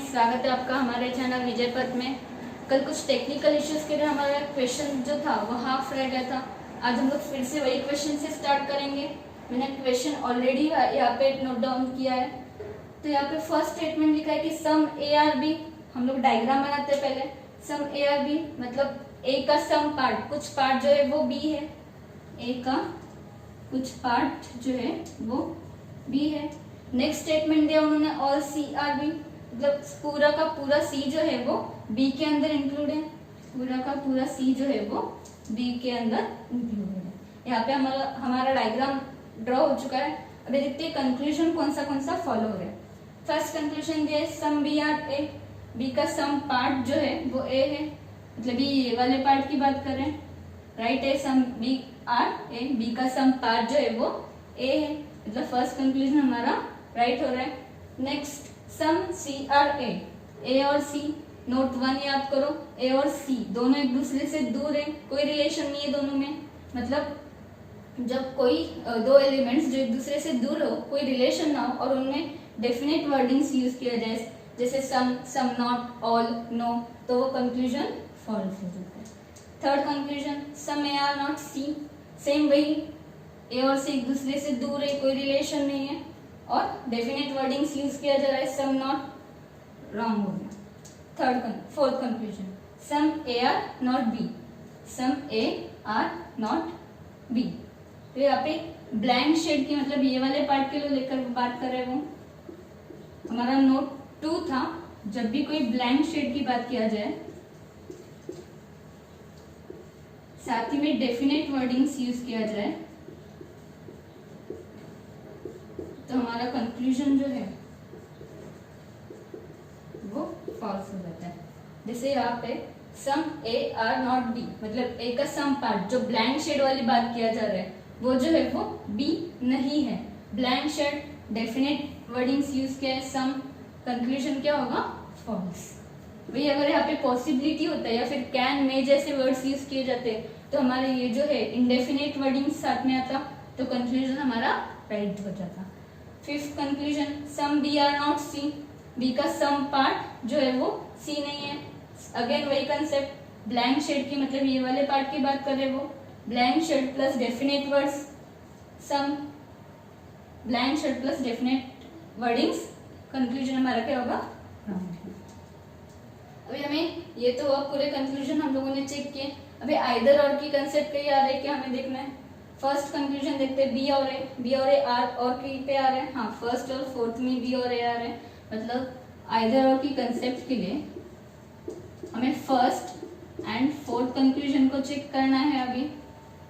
स्वागत है आपका हमारे चैनल विजय पथ में। कल कुछ टेक्निकल इश्यूज के लिए हमारा क्वेश्चन जो था वो हाफ रह गया था। आज हम लोग फिर से वही क्वेश्चन से स्टार्ट करेंगे। मैंने क्वेश्चन ऑलरेडी यहाँ पे नोट डाउन किया है। तो यहाँ पे फर्स्ट स्टेटमेंट लिखा है कि सम ए आर बी। हम लोग डायग्राम बनाते हैं पहले। सम ए आर बी मतलब ए का सम पार्ट, कुछ पार्ट जो है वो बी है। ए का कुछ पार्ट जो है वो बी है। नेक्स्ट स्टेटमेंट दिया उन्होंने ऑल सी आर बी, मतलब पूरा का पूरा सी जो है वो बी के अंदर इंक्लूड है। पूरा का पूरा सी जो है वो बी के अंदर इंक्लूड है। यहाँ पे हमारा डायग्राम ड्रॉ हो चुका है। अभी देखते हैं कंक्लूजन कौन सा फॉलो हो रहा है। फर्स्ट कंक्लूजन दिया है some B are A. B का सम पार्ट जो है वो ए है, मतलब ये वाले पार्ट की बात कर रहे हैं। राइट है, some B are A. B का सम पार्ट जो है वो ए है, मतलब फर्स्ट कंक्लूजन हमारा राइट हो रहा है। नेक्स्ट सम सी आर ए और सी। नोट 1 याद करो, ए और सी दोनों एक दूसरे से दूर है, कोई रिलेशन नहीं है दोनों में। मतलब जब कोई दो एलिमेंट्स जो एक दूसरे से दूर हो, कोई रिलेशन ना हो और उनमें डेफिनेट वर्डिंग्स यूज किया जाए जैसे सम नॉट, ऑल, नो, तो वो कंक्लूजन फॉल्स हो जाता है। Third conclusion some A are not C. Same वही, ए और सी एक दूसरे से दूर है, कोई रिलेशन नहीं है और डेफिनेट वर्डिंग्स यूज किया जा रहा है। सम नॉट रॉन्ग हो गया। Fourth conclusion some A are not B. Some A are not B. तो यहाँ पे ब्लैंक शेड की, मतलब ये वाले पार्ट के लिए लेकर बात कर रहे हैं। वो हमारा नोट 2 था। जब भी कोई ब्लैंक शेड की बात किया जाए साथ ही में डेफिनेट वर्डिंग्स यूज किया जाए तो हमारा कंक्लूजन जो है वो फॉल्स हो जाता है। जैसे यहाँ पे सम ए आर नॉट बी, मतलब ए का सम पार्ट जो ब्लैंक शेड वाली बात किया जा रहा है वो जो है वो बी नहीं है। Blank shade, definite wordings use किया है, सम, कंक्लूजन क्या होगा? फॉल्स। वही अगर यहाँ पे पॉसिबिलिटी होता है या फिर कैन, मे जैसे वर्ड्स यूज किए जाते तो हमारे ये जो है इंडेफिनेट वर्डिंग्स साथ में आता तो कंक्लूजन हमारा राइट हो जाता। Fifth conclusion some B are not C. B का सम पार्ट जो है वो सी नहीं है। अगेन वही कंसेप्ट, ब्लैंक शेड की, मतलब ये वाले पार्ट की बात कर रहे वो। Blank shade plus definite words, some blank shade plus definite wordings, conclusion हमारा क्या होगा? अभी हमें ये तो पूरे कंक्लूजन हम लोगों ने चेक किए। अभी आइदर और की कंसेप्ट पे आ रहे हैं क्या हमें देखना है। फर्स्ट कंक्लूजन देखते हैं, बी और ए आर और की पे आ रहे हैं। हाँ, फर्स्ट और फोर्थ में बी और ए आ रहे हैं, मतलब आइदर और की कंसेप्ट के लिए हमें फर्स्ट एंड फोर्थ कंक्लूजन को चेक करना है। अभी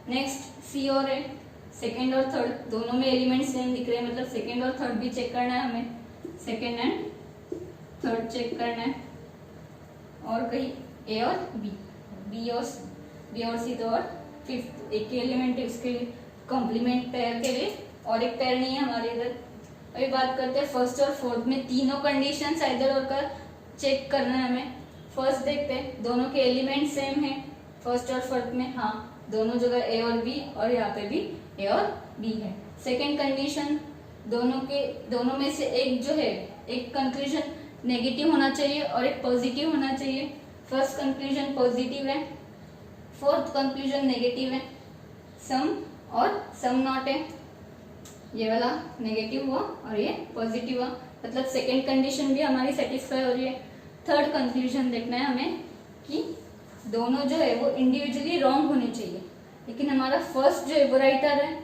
नेक्स्ट सी और ए, सेकेंड और थर्ड दोनों में एलिमेंट सेम दिख रहे हैं, मतलब सेकेंड और थर्ड भी चेक करना है हमें। सेकेंड एंड थर्ड चेक करना है। और कहीं ए और बी, बी और सी तो और फिफ्थ एक ही एलिमेंट है, उसके लिए कॉम्प्लीमेंट पेयर के लिए और एक पेयर नहीं है हमारे इधर। अभी बात करते हैं फर्स्ट और फोर्थ में तीनों कंडीशंस आइदर और का चेक करना है हमें। फर्स्ट देखते हैं, दोनों के एलिमेंट सेम है फर्स्ट और फोर्थ में। हाँ, दोनों जगह ए और बी और यहाँ पे भी ए और बी है। सेकेंड कंडीशन, दोनों में से एक जो है, एक कंक्लूजन नेगेटिव होना चाहिए और एक पॉजिटिव होना चाहिए। फर्स्ट कंक्लूजन पॉजिटिव है, फोर्थ कंक्लूजन नेगेटिव है। सम और सम नॉट है, ये वाला नेगेटिव हुआ और ये पॉजिटिव हुआ, मतलब सेकेंड कंडीशन भी हमारी सेटिस्फाई हो रही है। थर्ड कंक्लूजन देखना है हमें कि दोनों जो है वो इंडिविजुअली रॉन्ग होने चाहिए, लेकिन हमारा फर्स्ट जो है वो राइट आ रहा है,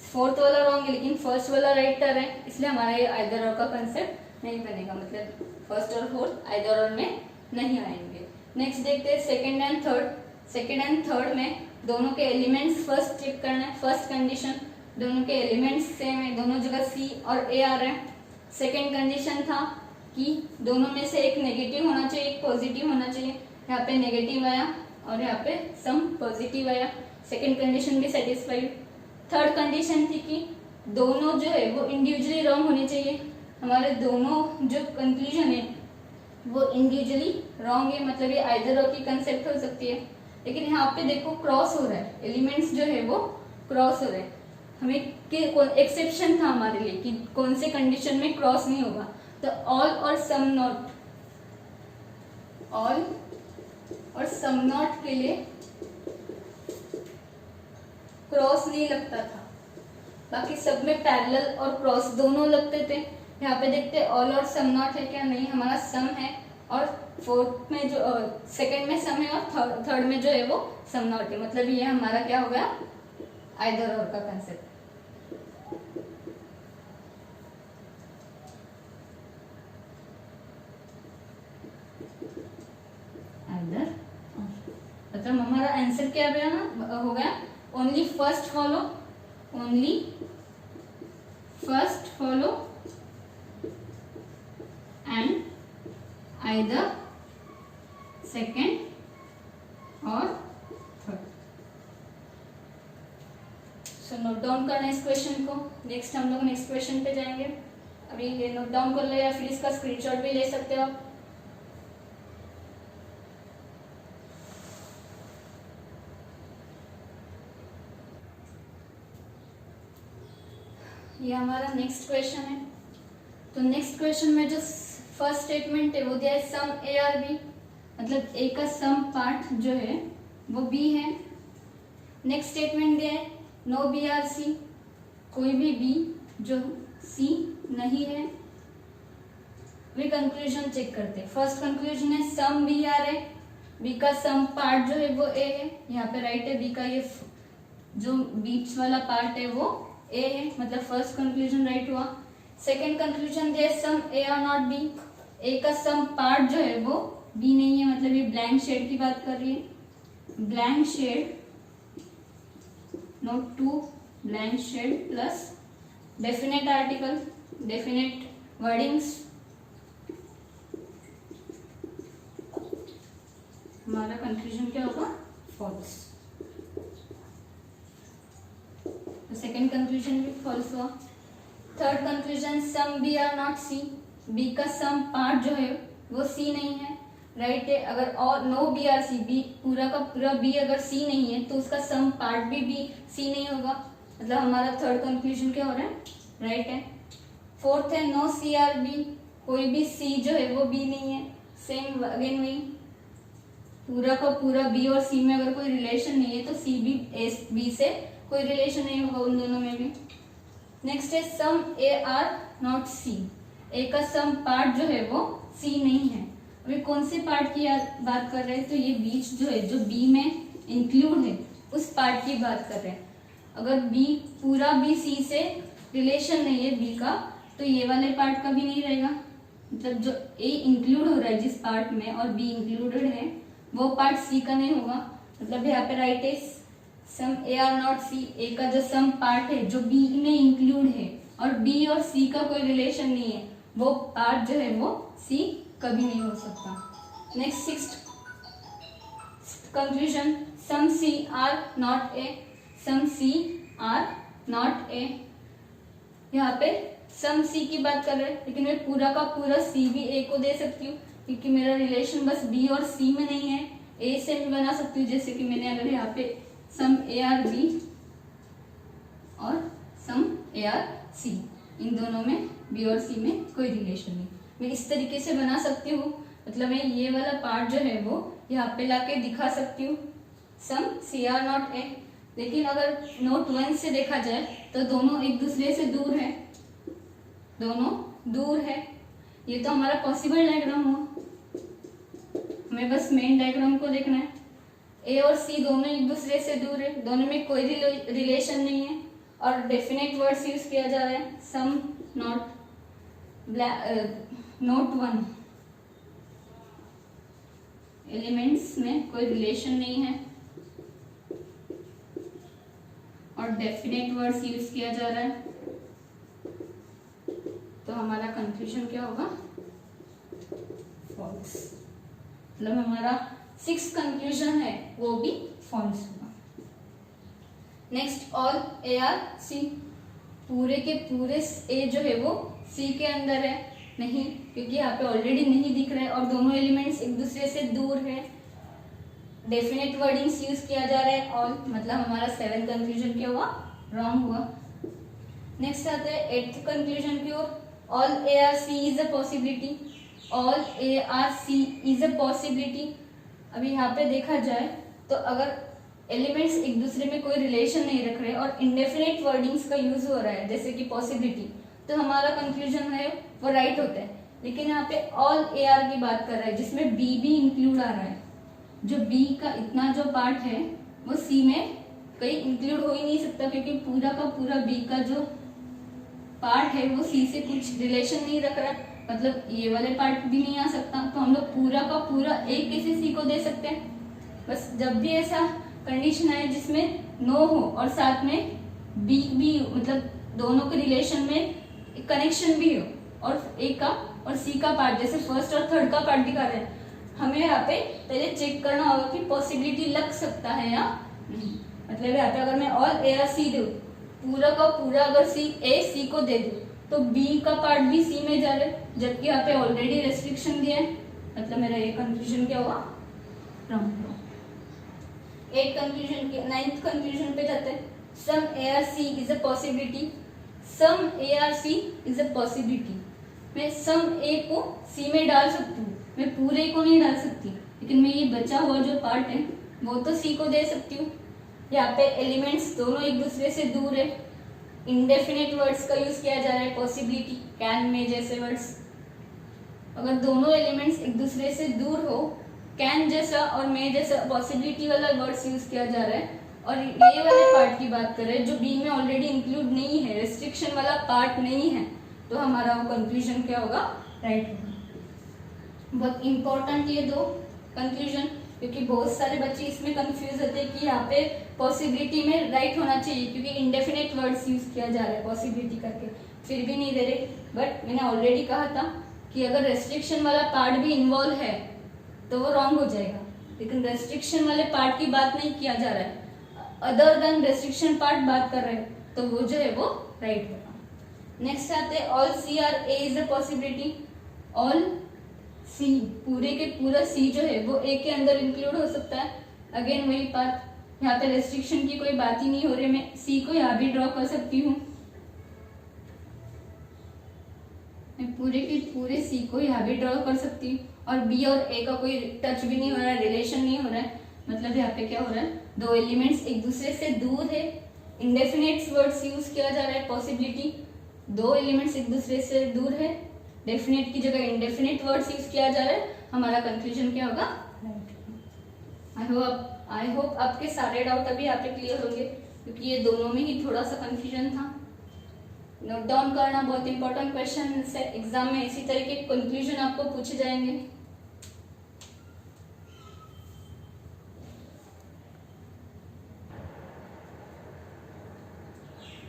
फोर्थ वाला रॉन्ग है लेकिन फर्स्ट वाला राइट आ रहा है, इसलिए हमारा ये आइदर और का कंसेप्ट नहीं बनेगा, मतलब फर्स्ट और फोर्थ आइदर और में नहीं आएंगे। नेक्स्ट देखते हैं second and third. Second and third में दोनों के एलिमेंट्स फर्स्ट चेक करना है। फर्स्ट कंडीशन, दोनों के एलिमेंट्स सेम है, दोनों जगह सी और ए आ रहे हैं। सेकेंड कंडीशन था कि दोनों में से एक नेगेटिव होना चाहिए, एक पॉजिटिव होना चाहिए। यहाँ पे नेगेटिव आया और यहाँ पे सम पॉजिटिव आया, सेकेंड कंडीशन भी सेटिस्फाइड। थर्ड कंडीशन थी कि दोनों जो है वो इंडिविजुअली रॉन्ग होने चाहिए। हमारे दोनों जो कंक्लूजन है वो इंडिविजुअली रॉन्ग है, मतलब ये आइदर और की कंसेप्ट हो सकती है, लेकिन यहाँ पे देखो क्रॉस हो रहा है, एलिमेंट्स जो है वो क्रॉस हो रहे हैं। हमें एक्सेप्शन था हमारे लिए कि कौन से कंडीशन में क्रॉस नहीं होगा, तो ऑल और सम नॉट ऑल और सम नॉट के लिए क्रॉस नहीं लगता था, बाकी सब में पैरेलल और क्रॉस दोनों लगते थे। यहाँ पे देखते ऑल और सम नॉट है क्या, नहीं, हमारा सम है और फोर्थ में जो सेकंड में सम है और थर्ड में जो है वो सम नॉट है, मतलब ये हमारा क्या हो गया, आइदर और का कंसेप्ट। आइदर मतलब हमारा आंसर क्या गया ना, हो गया only first follow, only first follow and either second और थर्ड। सो नोट डाउन करना इस क्वेश्चन को। नेक्स्ट हम लोग नेक्स्ट क्वेश्चन पे जाएंगे। अभी ये नोट डाउन कर लो या फिर इसका स्क्रीनशॉट भी ले सकते हो आप। ये हमारा नेक्स्ट क्वेश्चन है। तो नेक्स्ट क्वेश्चन में जो फर्स्ट स्टेटमेंट है वो दिया है सम ए आर बी, मतलब ए का सम पार्ट जो है वो बी है। नेक्स्ट स्टेटमेंट दिया है नो बी आर सी, कोई भी बी जो सी नहीं है। वे कंक्लूजन चेक करते हैं। फर्स्ट कंक्लूजन है सम बी आर है, बी का सम पार्ट जो है वो ए है, यहाँ पे राइट है, बी का ये जो बीच वाला पार्ट है वो ए है, मतलब फर्स्ट कंक्लूजन राइट हुआ। सेकंड कंक्लूजन दिया सम ए आर नॉट बी, ए का सम पार्ट जो है वो बी नहीं है, मतलब ये ब्लैंक शेड की बात कर रही है। Blank shade note to blank shade plus definite article, definite wordings, हमारा कंक्लूजन क्या होगा, फॉल्स। तो सेकेंड कंक्लूजन भी फॉल्स हुआ। Third conclusion some B are not C, B का सम पार्ट जो है वो सी नहीं है, राइट है। अगर और no B are C, B पूरा का पूरा बी अगर सी नहीं है तो उसका सम पार्ट भी बी सी नहीं होगा, मतलब हमारा थर्ड कंक्लूजन क्या हो रहा है, राइट है। फोर्थ है नो सी आर बी, कोई भी सी जो है वो बी नहीं है, सेम अगेन वही, पूरा का पूरा बी और सी में अगर कोई रिलेशन नहीं है तो सी भी ए बी से कोई रिलेशन नहीं होगा उन दोनों में भी। नेक्स्ट है सम ए आर नॉट सी, ए का सम पार्ट जो है वो सी नहीं है। अभी कौन से पार्ट की बात कर रहे हैं, तो ये बीच जो है जो बी में इंक्लूड है उस पार्ट की बात कर रहे हैं। अगर बी पूरा बी सी से रिलेशन नहीं है बी का, तो ये वाले पार्ट का भी नहीं रहेगा, मतलब जो ए इंक्लूड हो रहा है जिस पार्ट में और बी इंक्लूडेड है वो पार्ट सी का नहीं होगा, मतलब यहाँ पे राइट है सम ए आर नॉट सी, ए का जो सम पार्ट है जो बी में इंक्लूड है और बी और सी का कोई रिलेशन नहीं है, वो पार्ट जो है वो सी कभी नहीं हो सकता। Next sixth conclusion some C are not A, some C are not A, यहाँ पे सम सी की बात कर रहे हैं, लेकिन मैं पूरा का पूरा सी भी ए को दे सकती हूँ क्योंकि मेरा रिलेशन बस बी और सी में नहीं है, ए से भी बना सकती हूँ, जैसे कि मैंने अगर यहाँ पे सम ए आर बी और सम ए आर सी, इन दोनों में बी और सी में कोई रिलेशन नहीं, मैं इस तरीके से बना सकती हूँ, मतलब मैं ये वाला पार्ट जो है वो यहाँ पे लाके दिखा सकती हूँ सम सी आर नॉट ए। लेकिन अगर नोट वन से देखा जाए तो दोनों एक दूसरे से दूर है, दोनों दूर है, ये तो हमारा पॉसिबल डायग्राम हुआ, हमें बस मेन डायग्राम को देखना है। ए और सी दोनों एक दूसरे से दूर है, दोनों में कोई रिलेशन नहीं है और डेफिनेट वर्ड्स यूज किया जा रहा है some not note one, elements में कोई रिलेशन नहीं है और डेफिनेट वर्ड्स यूज किया जा रहा है, तो हमारा कंक्लूजन क्या होगा, फॉल्स, मतलब हमारा सिक्स कंक्लूजन है वो भी फॉल्स होगा। Next all A are C, पूरे के पूरे ए जो है वो सी के अंदर है, नहीं, क्योंकि यहाँ पे ऑलरेडी नहीं दिख रहा है और दोनों एलिमेंट्स एक दूसरे से दूर है, डेफिनेट वर्डिंग्स यूज किया जा रहा है ऑल, मतलब हमारा सेवेंथ कंक्लूजन क्या हुआ, रॉन्ग हुआ। नेक्स्ट आता है एट्थ कंक्लूजन की ओर, all A are C is a possibility, all A are C is a possibility. अभी यहाँ पे देखा जाए तो अगर एलिमेंट्स एक दूसरे में कोई रिलेशन नहीं रख रहे और इंडेफिनेट वर्डिंग्स का यूज हो रहा है जैसे कि पॉसिबिलिटी, तो हमारा कंक्लूजन है वो राइट होता है। लेकिन यहाँ पे ऑल ए आर की बात कर रहा है जिसमें बी भी इंक्लूड आ रहा है। जो बी का इतना जो पार्ट है वो सी में कहीं इंक्लूड हो ही नहीं सकता, क्योंकि पूरा का पूरा बी का जो पार्ट है वो सी से कुछ रिलेशन नहीं रख रहा है, मतलब ये वाले पार्ट भी नहीं आ सकता। तो हम लोग पूरा का पूरा एक कैसे सी को दे सकते हैं। बस जब भी ऐसा कंडीशन है जिसमें नो हो और साथ में बी भी, मतलब दोनों के रिलेशन में कनेक्शन भी हो, और ए का और सी का पार्ट जैसे फर्स्ट और थर्ड का पार्ट दिखा रहे हैं, हमें यहाँ पे पहले चेक करना होगा कि पॉसिबिलिटी लग सकता है या नहीं। मतलब यहाँ पे अगर मैं ऑल ए आर सी दूं, पूरा का पूरा अगर सी ए सी को दे दूं, तो बी का पार्ट भी सी में जा रहा है, जबकि यहाँ पे ऑलरेडी रेस्ट्रिक्शन दिया है। मतलब मेरा ये कंक्लूजन क्या हुआ, रॉन्ग। 8 कंक्लूजन के 9th कंक्लूजन पे जाते हैं। Some A are C is a possibility. Some A are C is a possibility. मैं सम ए को सी में डाल सकती हूँ, मैं पूरे को नहीं डाल सकती, लेकिन मैं ये बचा हुआ जो पार्ट है वो तो सी को दे सकती हूँ। यहाँ पे एलिमेंट्स दोनों एक दूसरे से दूर है, इंडेफिनेट वर्ड्स का यूज किया जा रहा है, पॉसिबिलिटी, कैन, में जैसे वर्ड्स। अगर दोनों एलिमेंट्स एक दूसरे से दूर हो, कैन जैसा और मे जैसा पॉसिबिलिटी वाला वर्ड्स यूज किया जा रहा है, और ये वाले पार्ट की बात कर रहे हैं जो बी में ऑलरेडी इंक्लूड नहीं है, रेस्ट्रिक्शन वाला पार्ट नहीं है, तो हमारा वो कंक्लूजन क्या होगा, राइट होगा। बहुत इंपॉर्टेंट ये दो कंक्लूजन, क्योंकि बहुत सारे बच्चे इसमें कंफ्यूज होते हैं कि यहाँ पे पॉसिबिलिटी में राइट होना चाहिए क्योंकि इंडेफिनेट वर्ड्स यूज किया जा रहा है पॉसिबिलिटी करके, फिर भी नहीं दे रहे। बट मैंने ऑलरेडी कहा था कि अगर रेस्ट्रिक्शन वाला पार्ट भी इन्वॉल्व है तो वो रॉन्ग हो जाएगा, लेकिन रेस्ट्रिक्शन वाले पार्ट की बात नहीं किया जा रहा है, अदर देन रेस्ट्रिक्शन पार्ट बात कर रहे हैं, तो वो जो है वो राइट होगा। नेक्स्ट आते हैं all C are A is a possibility. All C, पूरे के पूरा सी जो है वो ए के अंदर इंक्लूड हो सकता है। अगेन वही बात, यहाँ पे रेस्ट्रिक्शन की कोई बात ही नहीं हो रही, मैं सी को यहाँ भी ड्रॉ कर सकती हूँ, मैं पूरे के पूरे सी को यहाँ भी ड्रॉ कर सकती हूँ, और बी और ए का कोई टच भी नहीं हो रहा है, रिलेशन नहीं हो रहा है। मतलब यहाँ पे क्या हो रहा है, दो एलिमेंट्स एक दूसरे से दूर है, इंडेफिनेट वर्ड्स यूज किया जा रहा है, पॉसिबिलिटी, दो एलिमेंट्स एक दूसरे से दूर है, डेफिनेट की जगह इंडेफिनेट वर्ड्स यूज किया जा रहा है, हमारा कंक्लूजन क्या होगा, राइट। आई होप आपके सारे डाउट अभी यहाँ पे क्लियर होंगे, क्योंकि ये दोनों में ही थोड़ा सा कंफ्यूजन था। नोट डाउन करना, बहुत इंपॉर्टेंट क्वेश्चन है एग्जाम में, इसी तरह के कंक्लूजन आपको पूछे जाएंगे।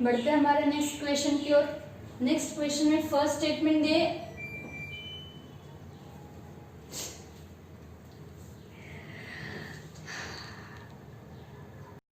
बढ़ते हैं हमारे नेक्स्ट क्वेश्चन की ओर। नेक्स्ट क्वेश्चन में फर्स्ट स्टेटमेंट दे